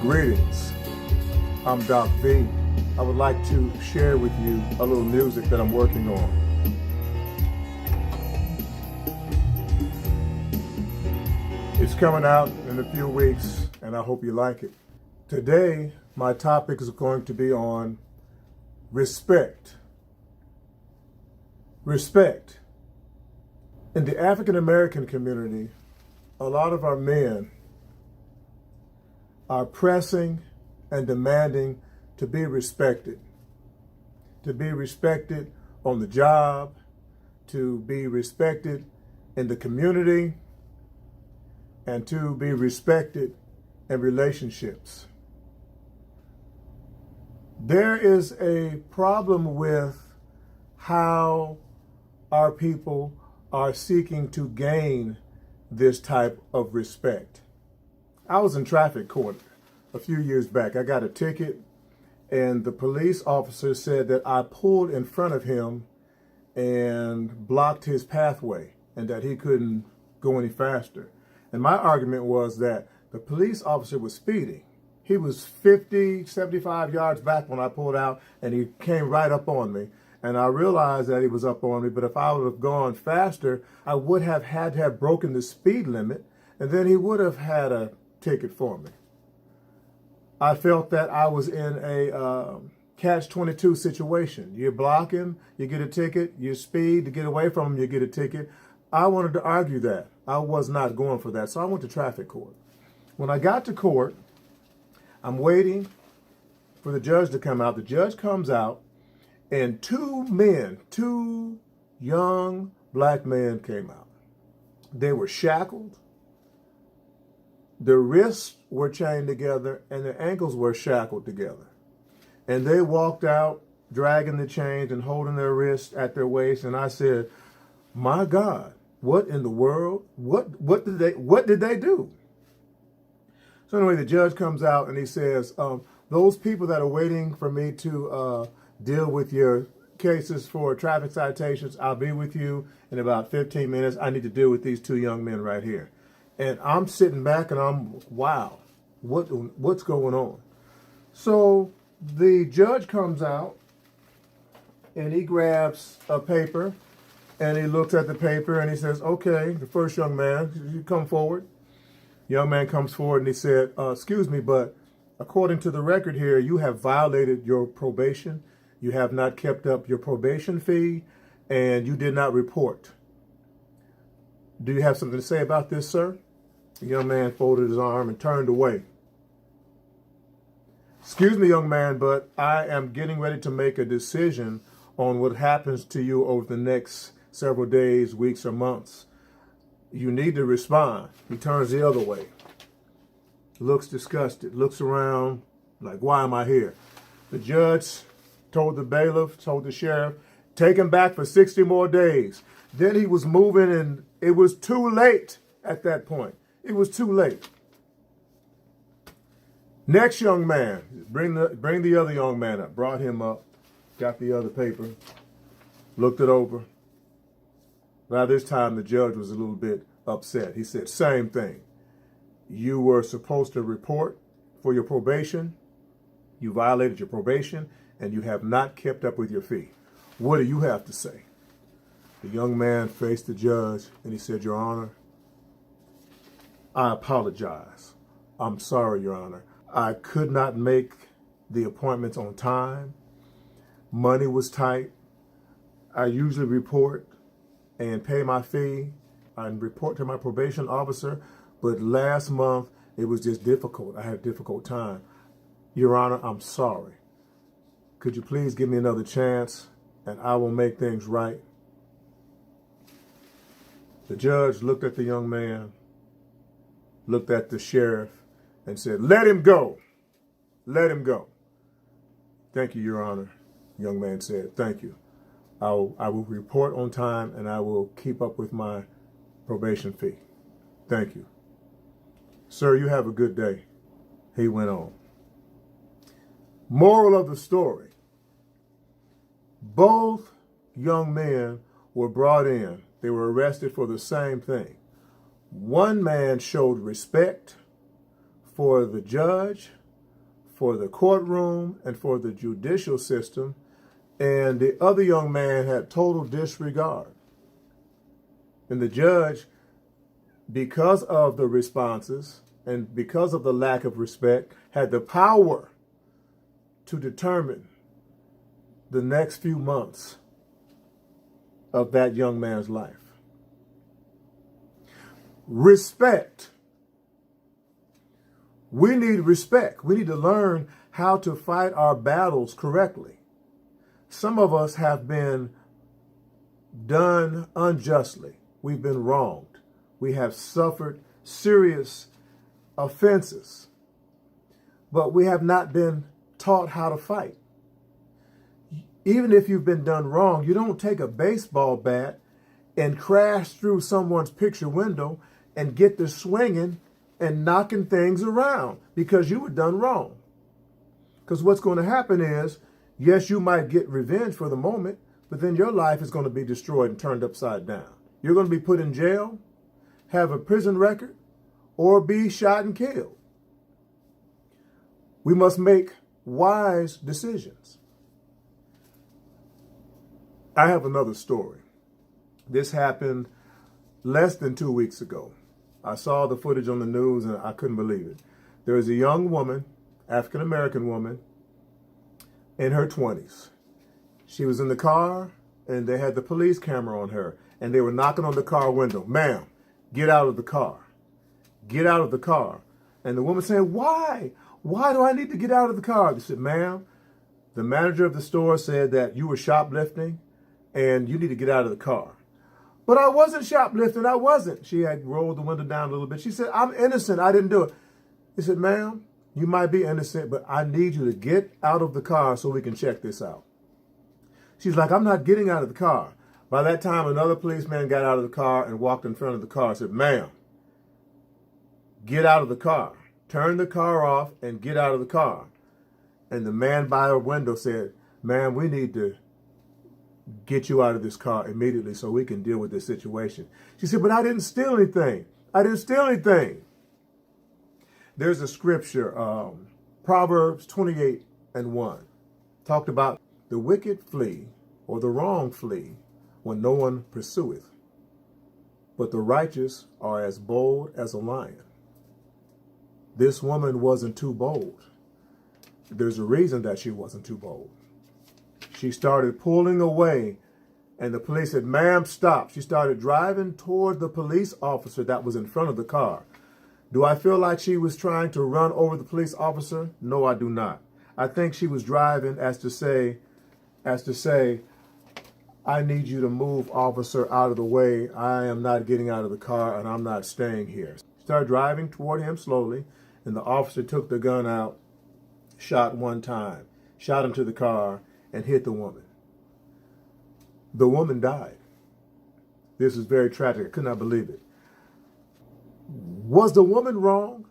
Greetings, I'm Doc V. I would like to share with you a little music that I'm working on. It's coming out in a few weeks and I hope you like it. Today, my topic is going to be on respect. Respect. In the African American community, a lot of our men are pressing and demanding to be respected. To be respected on the job, to be respected in the community, and to be respected in relationships. There is a problem with how our people are seeking to gain this type of respect. I was in traffic court a few years back. I got a ticket and the police officer said that I pulled in front of him and blocked his pathway and that he couldn't go any faster. And my argument was that the police officer was speeding. He was 50, 75 yards back when I pulled out and he came right up on me. And I realized that he was up on me, but if I would have gone faster, I would have had to have broken the speed limit and then he would have had a ticket for me. I felt that I was in a catch-22 situation. You block him, you get a ticket. You speed to get away from him, you get a ticket. I wanted to argue that. I was not going for that, so I went to traffic court. When I got to court, I'm waiting for the judge to come out. The judge comes out, and two young black men came out. They were shackled. Their wrists were chained together and their ankles were shackled together. And they walked out dragging the chains and holding their wrists at their waist. And I said, my God, what in the world? What did they do? So anyway, the judge comes out and he says, those people that are waiting for me to deal with your cases for traffic citations, I'll be with you in about 15 minutes. I need to deal with these two young men right here. And I'm sitting back and I'm, wow, what's going on? So the judge comes out and he grabs a paper and he looks at the paper and he says, okay, the first young man, you come forward. Young man comes forward and he said, excuse me, but according to the record here, you have violated your probation. You have not kept up your probation fee and you did not report. Do you have something to say about this, sir? The young man folded his arm and turned away. Excuse me, young man, but I am getting ready to make a decision on what happens to you over the next several days, weeks, or months. You need to respond. He turns the other way. Looks disgusted, looks around like, why am I here? The judge told the bailiff, told the sheriff, take him back for 60 more days. Then he was moving and it was too late at that point. It was too late. Next young man, bring the other young man up. Brought him up, got the other paper, looked it over. By this time, the judge was a little bit upset. He said, same thing. You were supposed to report for your probation. You violated your probation, and you have not kept up with your fee. What do you have to say? The young man faced the judge, and he said, Your Honor, I apologize. I'm sorry, Your Honor. I could not make the appointments on time. Money was tight. I usually report and pay my fee and report to my probation officer, but last month it was just difficult. I had a difficult time. Your Honor, I'm sorry. Could you please give me another chance and I will make things right? The judge looked at the young man, looked at the sheriff, and said, let him go. Let him go. Thank you, Your Honor. The young man said, thank you. I will report on time and I will keep up with my probation fee. Thank you. Sir, you have a good day. He went on. Moral of the story. Both young men were brought in. They were arrested for the same thing. One man showed respect for the judge for the courtroom and for the judicial system, and the other young man had total disregard. And the judge, because of the responses and because of the lack of respect, had the power to determine the next few months of that young man's life. Respect. We need respect. We need to learn how to fight our battles correctly. Some of us have been done unjustly. We've been wronged. We have suffered serious offenses, but we have not been taught how to fight. Even if you've been done wrong, you don't take a baseball bat and crash through someone's picture window and get to swinging and knocking things around because you were done wrong. Because what's going to happen is, yes, you might get revenge for the moment, but then your life is going to be destroyed and turned upside down. You're going to be put in jail, have a prison record, or be shot and killed. We must make wise decisions. I have another story. This happened less than 2 weeks ago. I saw the footage on the news and I couldn't believe it. There was a young woman, African-American woman, in her 20s. She was in the car and they had the police camera on her and they were knocking on the car window. Ma'am, get out of the car. Get out of the car. And the woman saying, why? Why do I need to get out of the car? They said, ma'am, the manager of the store said that you were shoplifting and you need to get out of the car. But I wasn't shoplifting. I wasn't. She had rolled the window down a little bit. She said, I'm innocent. I didn't do it. He said, ma'am, you might be innocent, but I need you to get out of the car so we can check this out. She's like, I'm not getting out of the car. By that time, another policeman got out of the car and walked in front of the car and said, ma'am, get out of the car. Turn the car off and get out of the car. And the man by her window said, ma'am, we need to get you out of this car immediately so we can deal with this situation. She said, but I didn't steal anything. I didn't steal anything. There's a scripture, Proverbs 28:1, talked about the wicked flee or the wrong flee when no one pursueth, but the righteous are as bold as a lion. This woman wasn't too bold. There's a reason that she wasn't too bold. She started pulling away and the police said, ma'am, stop. She started driving toward the police officer that was in front of the car. Do I feel like she was trying to run over the police officer? No, I do not. I think she was driving as to say, I need you to move, officer, out of the way. I am not getting out of the car and I'm not staying here. She started driving toward him slowly and the officer took the gun out, shot one time, shot into the car and hit the woman. The woman died. This is very tragic. I could not believe it. Was the woman wrong?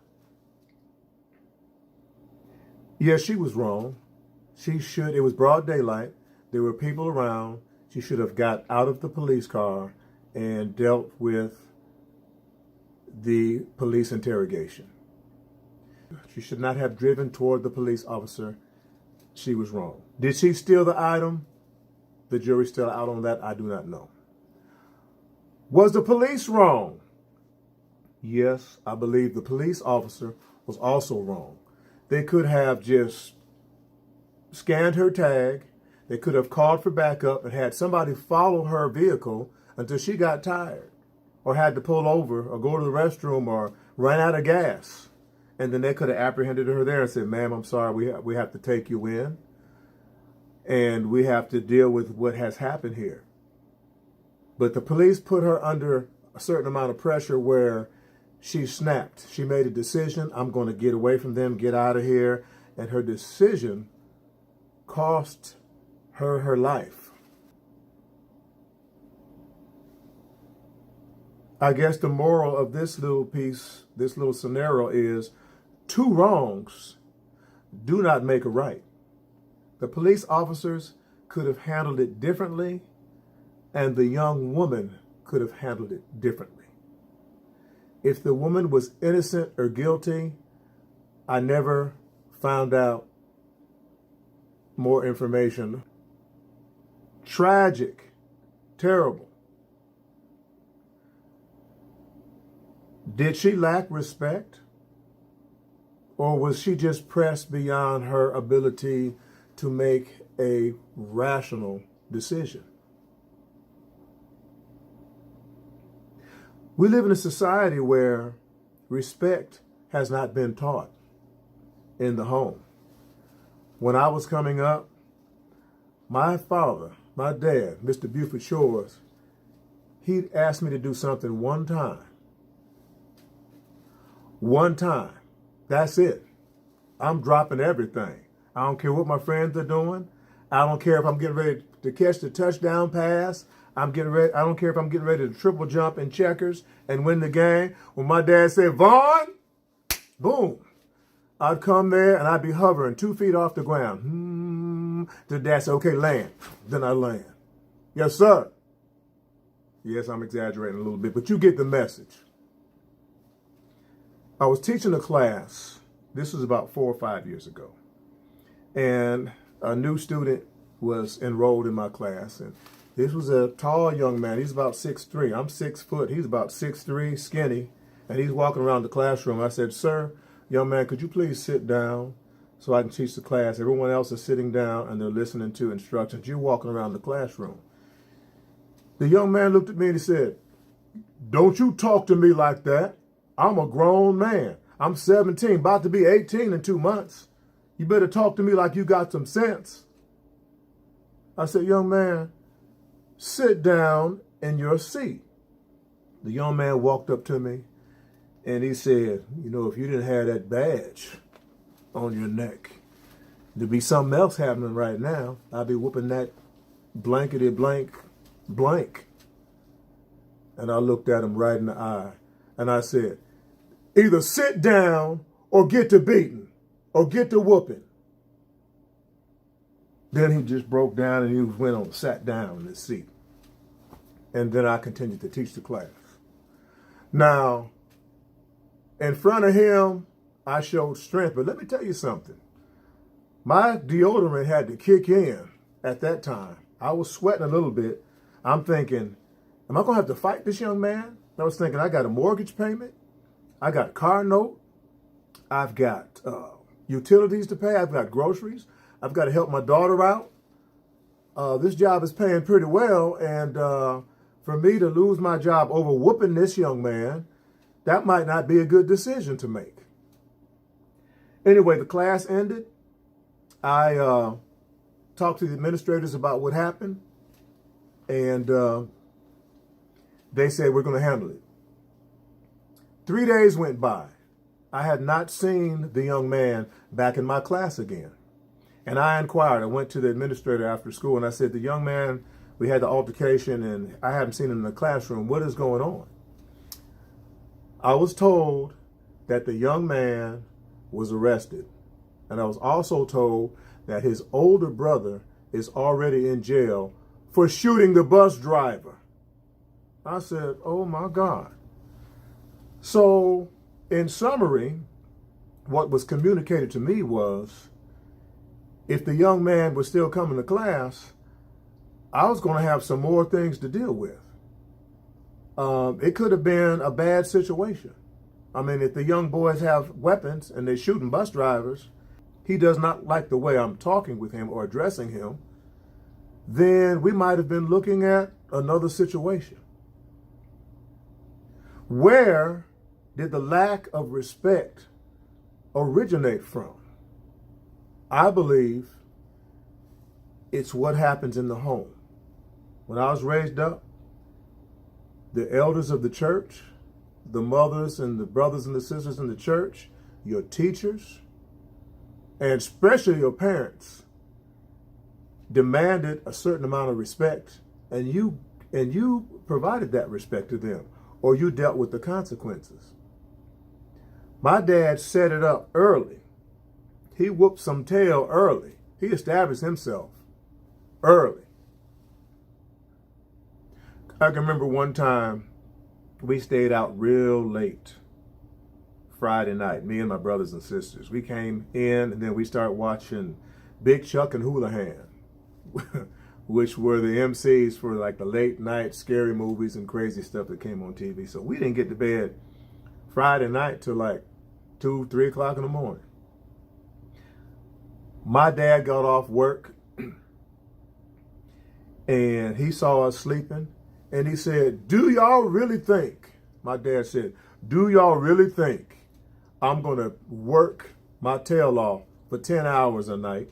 Yes, she was wrong. It was broad daylight. There were people around. She should have got out of the police car and dealt with the police interrogation. She should not have driven toward the police officer. She was wrong. Did she steal the item? The jury's still out on that. I do not know. Was the police wrong? Yes, I believe the police officer was also wrong. They could have just scanned her tag. They could have called for backup and had somebody follow her vehicle until she got tired or had to pull over or go to the restroom or ran out of gas. And then they could have apprehended her there and said, ma'am, I'm sorry, we have to take you in and we have to deal with what has happened here. But the police put her under a certain amount of pressure where she snapped. She made a decision. I'm going to get away from them, get out of here. And her decision cost her her life. I guess the moral of this little piece, this little scenario is two wrongs do not make a right. The police officers could have handled it differently, and the young woman could have handled it differently. If the woman was innocent or guilty, I never found out more information. Tragic, terrible. Did she lack respect? Or was she just pressed beyond her ability to make a rational decision? We live in a society where respect has not been taught in the home. When I was coming up, my father, my dad, Mr. Buford Shores, he'd asked me to do something one time. One time. That's it. I'm dropping everything. I don't care what my friends are doing. I don't care if I'm getting ready to catch the touchdown pass. I don't care if I'm getting ready to triple jump in checkers and win the game. When my dad said, Vaughn, boom, I'd come there and I'd be hovering 2 feet off the ground. The dad said, okay, land. Then I land. Yes, sir. Yes, I'm exaggerating a little bit, but you get the message. I was teaching a class. This was about 4 or 5 years ago. And a new student was enrolled in my class. And this was a tall young man. He's about 6'3". I'm 6 foot. He's about 6'3", skinny. And he's walking around the classroom. I said, sir, young man, could you please sit down so I can teach the class? Everyone else is sitting down and they're listening to instructions. You're walking around the classroom. The young man looked at me and he said, don't you talk to me like that. I'm a grown man. I'm 17, about to be 18 in 2 months. You better talk to me like you got some sense. I said, young man, sit down in your seat. The young man walked up to me and he said, you know, if you didn't have that badge on your neck, there'd be something else happening right now. I'd be whooping that blankety blank. And I looked at him right in the eye and I said, either sit down or get to beating or get to whooping. Then he just broke down and he sat down in his seat. And then I continued to teach the class. Now, in front of him, I showed strength. But let me tell you something. My deodorant had to kick in at that time. I was sweating a little bit. I'm thinking, am I going to have to fight this young man? I was thinking, I got a mortgage payment. I got a car note. I've got utilities to pay. I've got groceries. I've got to help my daughter out. This job is paying pretty well. And for me to lose my job over whooping this young man, that might not be a good decision to make. Anyway, the class ended. I talked to the administrators about what happened. And they said, we're going to handle it. 3 days went by. I had not seen the young man back in my class again. And I inquired. I went to the administrator after school and I said, the young man, we had the altercation and I haven't seen him in the classroom. What is going on? I was told that the young man was arrested. And I was also told that his older brother is already in jail for shooting the bus driver. I said, oh my God. So, in summary, what was communicated to me was, if the young man was still coming to class, I was going to have some more things to deal with. It could have been a bad situation. I mean, if the young boys have weapons and they're shooting bus drivers, he does not like the way I'm talking with him or addressing him, then we might have been looking at another situation. Where did the lack of respect originate from? I believe it's what happens in the home. When I was raised up, the elders of the church, the mothers and the brothers and the sisters in the church, your teachers, and especially your parents, demanded a certain amount of respect, and you provided that respect to them, or you dealt with the consequences. My dad set it up early. He whooped some tail early. He established himself early. I can remember one time we stayed out real late, Friday night, me and my brothers and sisters. We came in and then we started watching Big Chuck and Houlihan, which were the MCs for like the late night scary movies and crazy stuff that came on TV. So we didn't get to bed Friday night till like 2, 3 o'clock in the morning. My dad got off work and he saw us sleeping and he said, "Do y'all really think," my dad said, "do y'all really think I'm going to work my tail off for 10 hours a night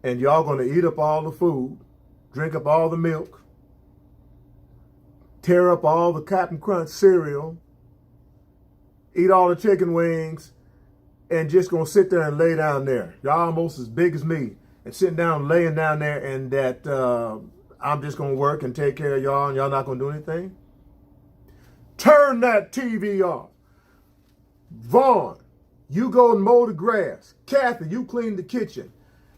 and y'all going to eat up all the food, drink up all the milk, tear up all the Captain Crunch cereal, eat all the chicken wings, and just going to sit there and lay down there? Y'all almost as big as me and sitting down, laying down there, and that I'm just going to work and take care of y'all and y'all not going to do anything? Turn that TV off. Vaughn, you go and mow the grass. Kathy, you clean the kitchen.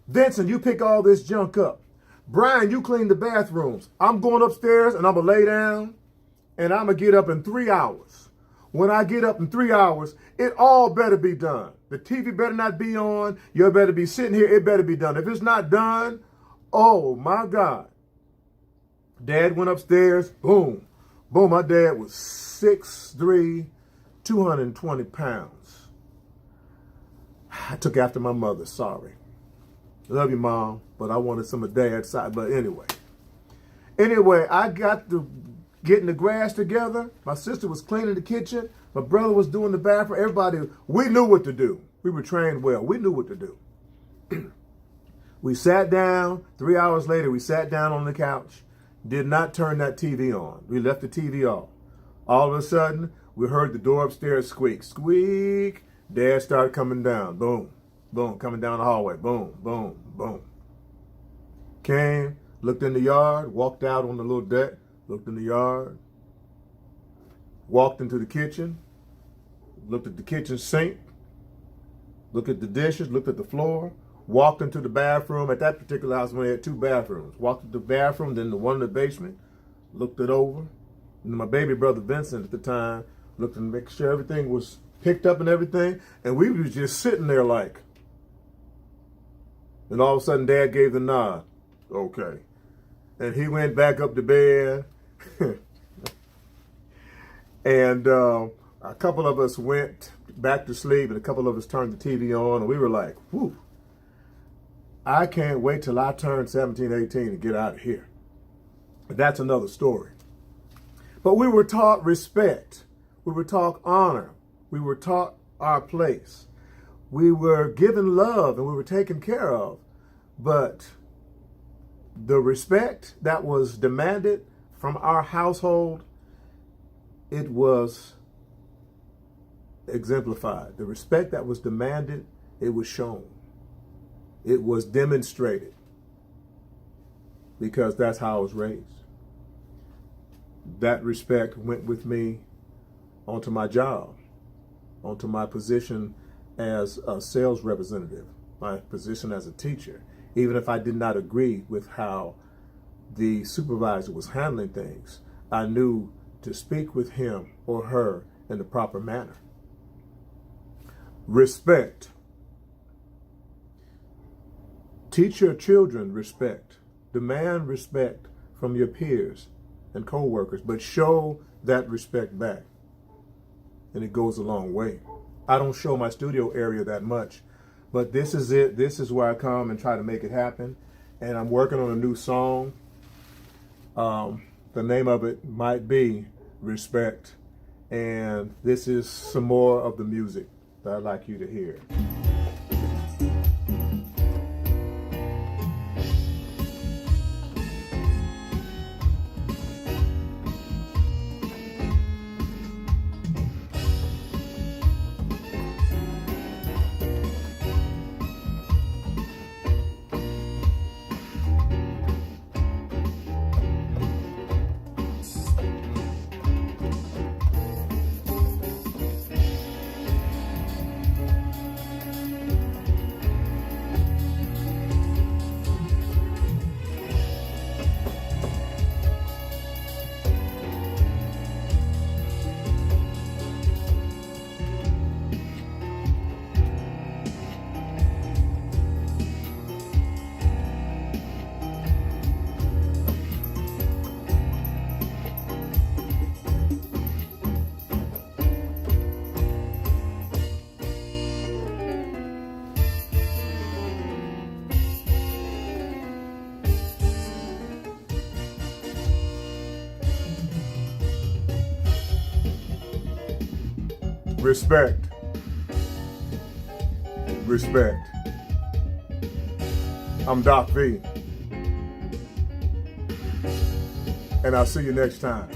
Vincent, you pick all this junk up. Brian, you clean the bathrooms. I'm going upstairs and I'm going to lay down and I'm going to get up in 3 hours. When I get up in 3 hours, it all better be done. The TV better not be on. You better be sitting here. It better be done. If it's not done, oh my God. Dad went upstairs. Boom. Boom. My dad was 6'3", 220 pounds. I took after my mother. Sorry. Love you, Mom. But I wanted some of Dad's side. But anyway. I got to getting the grass together. My sister was cleaning the kitchen. My brother was doing the bathroom. Everybody, we knew what to do. We were trained well. We knew what to do. We sat down. 3 hours later, we sat down on the couch. Did not turn that TV on. We left the TV off. All of a sudden, we heard the door upstairs squeak. Squeak. Dad started coming down. Boom. Boom. Coming down the hallway. Boom. Boom. Boom. Came, looked in the yard, walked out on the little deck. Looked in the yard, walked into the kitchen, looked at the kitchen sink, looked at the dishes, looked at the floor, walked into the bathroom. At that particular house, we had 2 bathrooms. Walked into the bathroom, then the one in the basement, looked it over. And my baby brother Vincent at the time looked and make sure everything was picked up and everything. And we was just sitting there like, and all of a sudden Dad gave the nod. Okay. And he went back up to bed. And a couple of us went back to sleep and a couple of us turned the TV on and we were like, whew, I can't wait till I turn 17, 18 and get out of here. But that's another story. But we were taught respect. We were taught honor. We were taught our place. We were given love and we were taken care of. But the respect that was demanded from our household, it was exemplified. The respect that was demanded, it was shown. It was demonstrated because that's how I was raised. That respect went with me onto my job, onto my position as a sales representative, my position as a teacher. Even if I did not agree with how the supervisor was handling things, I knew to speak with him or her in the proper manner. Respect. Teach your children respect. Demand respect from your peers and co-workers, but show that respect back. And it goes a long way. I don't show my studio area that much, but this is it. This is where I come and try to make it happen. And I'm working on a new song. The name of it might be Respect. And this is some more of the music that I'd like you to hear. Respect. Respect. I'm Doc V. And I'll see you next time.